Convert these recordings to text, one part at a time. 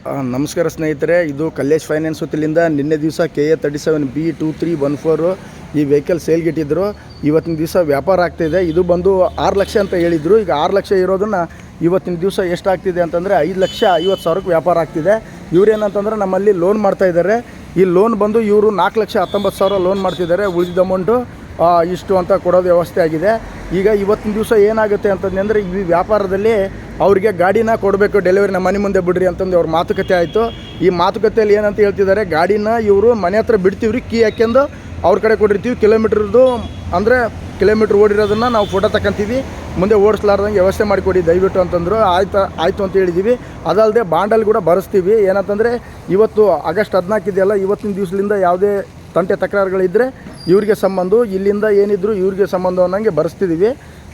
ನಮಸ್ಕಾರ ಸ್ನೇಹಿತರೆ, ಇದು ಕಲ್ಲೇಶ್ ಫೈನಾನ್ಸ್ ವತಿಯಿಂದ ನಿನ್ನೆ ದಿವಸ KA 37B2314 ಈ ವೆಹಿಕಲ್ ಸೇಲ್ಗಿಟ್ಟಿದ್ರು. ಇವತ್ತಿನ ದಿವಸ ವ್ಯಾಪಾರ ಆಗ್ತಿದೆ. ಇದು ಬಂದು 6 ಲಕ್ಷ ಅಂತ ಹೇಳಿದರು. ಈಗ 6 ಲಕ್ಷ ಇರೋದನ್ನು ಇವತ್ತಿನ ದಿವಸ ಎಷ್ಟಾಗ್ತಿದೆ ಅಂತಂದರೆ 5,50,000ಕ್ಕೆ ವ್ಯಾಪಾರ ಆಗ್ತಿದೆ. ಇವ್ರೇನಂತಂದ್ರೆ ನಮ್ಮಲ್ಲಿ ಲೋನ್ ಮಾಡ್ತಾಯಿದ್ದಾರೆ. ಈ ಲೋನ್ ಬಂದು ಇವರು 4,19,000 ಲೋನ್ ಮಾಡ್ತಿದ್ದಾರೆ. ಉಳಿದ ಅಮೌಂಟು ಇಷ್ಟು ಅಂತ ಕೊಡೋದು ವ್ಯವಸ್ಥೆ ಆಗಿದೆ. ಈಗ ಇವತ್ತಿನ ದಿವಸ ಏನಾಗುತ್ತೆ ಅಂತಂದರೆ ಈ ವ್ಯಾಪಾರದಲ್ಲಿ ಅವರಿಗೆ ಗಾಡಿನ ಕೊಡಬೇಕು, ಡೆಲಿವರಿ ನಮ್ಮ ಮನೆ ಮುಂದೆ ಬಿಡ್ರಿ ಅಂತಂದು ಅವ್ರ ಮಾತುಕತೆ ಆಯಿತು. ಈ ಮಾತುಕತೆಯಲ್ಲಿ ಏನಂತ ಹೇಳ್ತಿದ್ದಾರೆ, ಗಾಡಿನ ಇವರು ಮನೆ ಹತ್ರ ಬಿಡ್ತೀವ್ರಿ, ಕೀ ಹಾಕ್ಯಂದು ಅವ್ರ ಕಡೆ ಕೊಟ್ಟಿರ್ತೀವಿ. ಕಿಲೋಮೀಟ್ರದ್ದು ಅಂದರೆ ಕಿಲೋಮೀಟ್ರ್ ಓಡಿರೋದನ್ನು ನಾವು ಫೋಟೋ ತಗೊಂತೀವಿ, ಮುಂದೆ ಓಡಿಸ್ಲಾರ್ದಂಗೆ ವ್ಯವಸ್ಥೆ ಮಾಡಿಕೊಡಿ ದಯವಿಟ್ಟು ಅಂತಂದರು. ಆಯಿತು ಅಂತ ಹೇಳಿದ್ದೀವಿ. ಅದಲ್ಲದೆ ಬಾಂಡಲ್ಲಿ ಕೂಡ ಬರೆಸ್ತೀವಿ. ಏನಂತಂದರೆ ಇವತ್ತು ಆಗಸ್ಟ್ 14 ಇದೆಯಲ್ಲ, ಇವತ್ತಿನ ದಿವಸದಿಂದ ಯಾವುದೇ ತಂಟೆ ತಕರಾರುಗಳಿದ್ದರೆ ಇವ್ರಿಗೆ ಸಂಬಂಧ, ಇಲ್ಲಿಂದ ಏನಿದ್ರು ಇವ್ರಿಗೆ ಸಂಬಂಧ ಅನ್ನೋಂಗೆ ಬರೆಸ್ತಿದ್ದೀವಿ.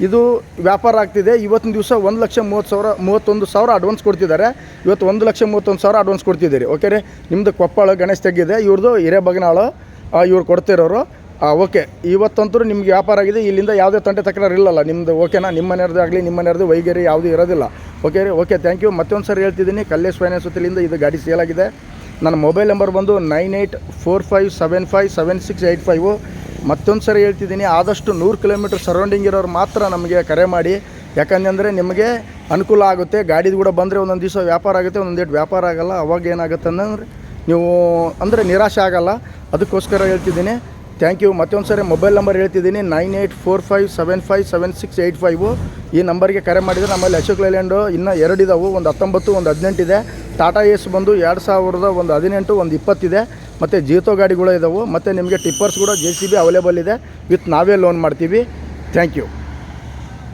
ಇದು ವ್ಯಾಪಾರ ಆಗ್ತಿದೆ. ಇವತ್ತಿನ ದಿವಸ 1,31,000 ಅಡ್ವಾನ್ಸ್ ಕೊಡ್ತಿದ್ದಾರೆ. ಇವತ್ತು 1,31,000 ಅಡ್ವಾನ್ಸ್ ಕೊಡ್ತಿದ್ದೀರಿ. ಓಕೆ ರೀ, ನಿಮ್ಮದು ಕೊಪ್ಪಳ ಗಣೇಶ್ ತೆಗಿದೆ, ಇವ್ರದ್ದು ಹಿರೇಬಗನಾಳು, ಇವ್ರು ಕೊಡ್ತಿರೋರು. ಓಕೆ, ಇವತ್ತಂತೂ ನಿಮ್ಗೆ ವ್ಯಾಪಾರ ಆಗಿದೆ. ಇಲ್ಲಿಂದ ಯಾವುದೇ ತಂಟೆ ತಕರಾರು ಇಲ್ಲಲ್ಲ ನಿಮ್ಮದು. ಓಕೆನಾ? ನಿಮ್ಮ ಮನೆಯವ್ರದ್ದು ಆಗಲಿ ನಿಮ್ಮ ಮನೆಯವ್ರದ್ದು ವೈಗೇರಿ ಯಾವುದೂ ಇರೋದಿಲ್ಲ. ಓಕೆ ರೀ, ಓಕೆ, ಥ್ಯಾಂಕ್ ಯು. ಮತ್ತೊಂದು ಸರಿ ಹೇಳ್ತಿದ್ದೀನಿ, ಕಲ್ಲೇಶ್ ಫೈನಾನ್ಸ್ ವತಿಯಿಂದ ಇದು ಗಾಡಿ ಸೇಲ್ ಆಗಿದೆ. ನನ್ನ ಮೊಬೈಲ್ ನಂಬರ್ ಬಂದು 9845757685. ಮತ್ತೊಂದು ಸರಿ ಹೇಳ್ತಿದ್ದೀನಿ, ಆದಷ್ಟು 100 ಕಿಲೋಮೀಟ್ರ್ ಸರೌಂಡಿಂಗ್ ಇರೋರು ಮಾತ್ರ ನಮಗೆ ಕರೆ ಮಾಡಿ. ಯಾಕಂದರೆ ನಿಮಗೆ ಅನುಕೂಲ ಆಗುತ್ತೆ. ಗಾಡಿದು ಕೂಡ ಬಂದರೆ ಒಂದೊಂದು ದಿವಸ ವ್ಯಾಪಾರ ಆಗುತ್ತೆ, ಒಂದೊಂದು ಡೇಟ್ ವ್ಯಾಪಾರ ಆಗೋಲ್ಲ. ಅವಾಗ ಏನಾಗುತ್ತೆ ಅಂದರೆ ನೀವು ಅಂದರೆ ನಿರಾಶೆ ಆಗೋಲ್ಲ. ಅದಕ್ಕೋಸ್ಕರ ಹೇಳ್ತಿದ್ದೀನಿ. Thank you. ಮತ್ತೊಂದು ಸರಿ ಮೊಬೈಲ್ ನಂಬರ್ ಹೇಳ್ತಿದ್ದೀನಿ, 9845757685. ಈ ನಂಬರ್ಗೆ ಕರೆ ಮಾಡಿದರೆ ನಮ್ಮಲ್ಲಿ ಅಶೋಕ್ ಲೈಲ್ಯಾಂಡು ಇನ್ನೂ 2 ಇದಾವೆ, ಒಂದು 19, ಒಂದು 18 ಇದೆ. ಟಾಟಾ ಏಸ್ ಬಂದು 2018, ಒಂದು 20 ಇದೆ. ಮತ್ತು ಜೀತೋ ಗಾಡಿಗಳು ಇದಾವೆ. ಮತ್ತು ನಿಮಗೆ ಟಿಪ್ಪರ್ಸ್ ಕೂಡ JCB ಅವೈಲೇಬಲ್ ಇದೆ. ವಿತ್ ನಾವೇ ಲೋನ್ ಮಾಡ್ತೀವಿ. Thank you.